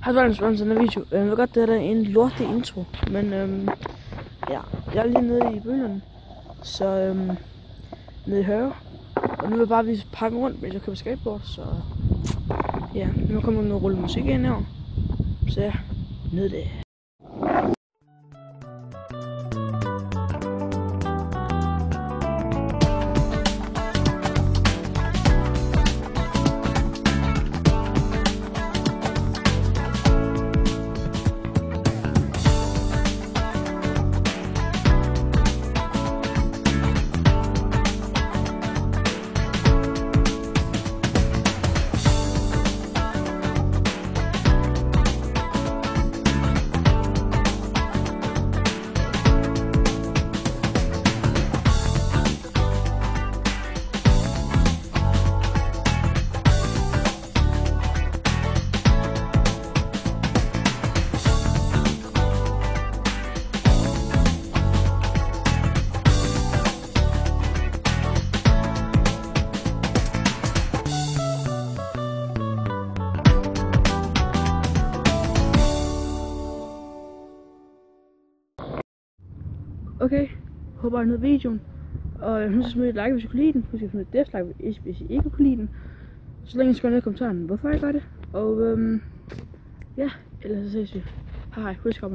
Har du en sådan video? Jeg ved godt, det er en lortig intro, men ja, jeg er lige nede i bølgerne, så nede i Høre, og nu vil jeg bare vise pakken rundt, mens jeg køber skateboard, så ja, nu kommer noget rulle musik ind her, så ja, ned det. Okay, håber I nød videoen, og husk at smide et like, hvis I kunne lide den. Husk at smide et dislike, hvis I ikke kunne lide den. Så længe skriv ned i kommentaren, hvorfor jeg gør det. Og ja, ellers så ses vi. Hej, husk at